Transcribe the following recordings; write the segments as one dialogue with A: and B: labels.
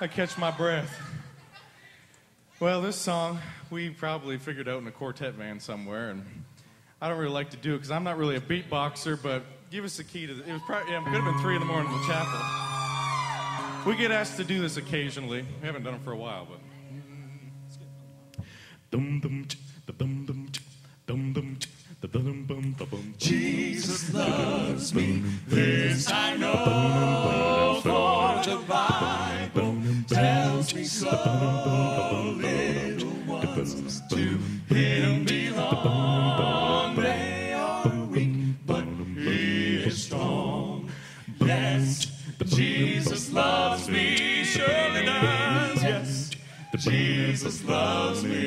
A: I catch my breath. Well, this song we probably figured out in a quartet van somewhere, and I don't really like to do it because I'm not really a beatboxer, but give us the key to it. Was probably, it could have been 3 in the morning in the chapel. We get asked to do this occasionally. We haven't done it for a while, but.
B: Jesus loves me, this I know, for the Bible tells me so. Little ones to him belong. They are weak, but he is strong. Yes, Jesus loves me, surely does. Yes, Jesus loves me.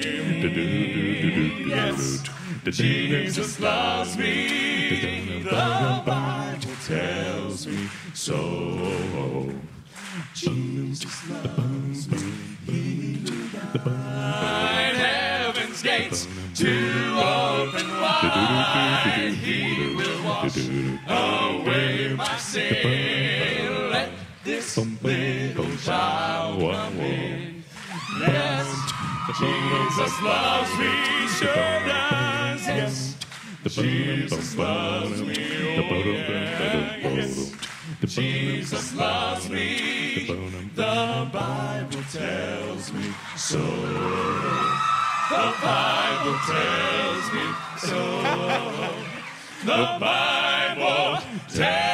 B: Yes, Jesus loves me. The Bible tells me so. Jesus loves me. Heaven's gates to open wide. He will wash away my sin. Let this little child come in. Yes, Jesus loves me, sure does. Yes, Jesus loves me, oh yeah, yes. Jesus loves me, the Bible tells me so. The Bible tells me so. The Bible tells me so.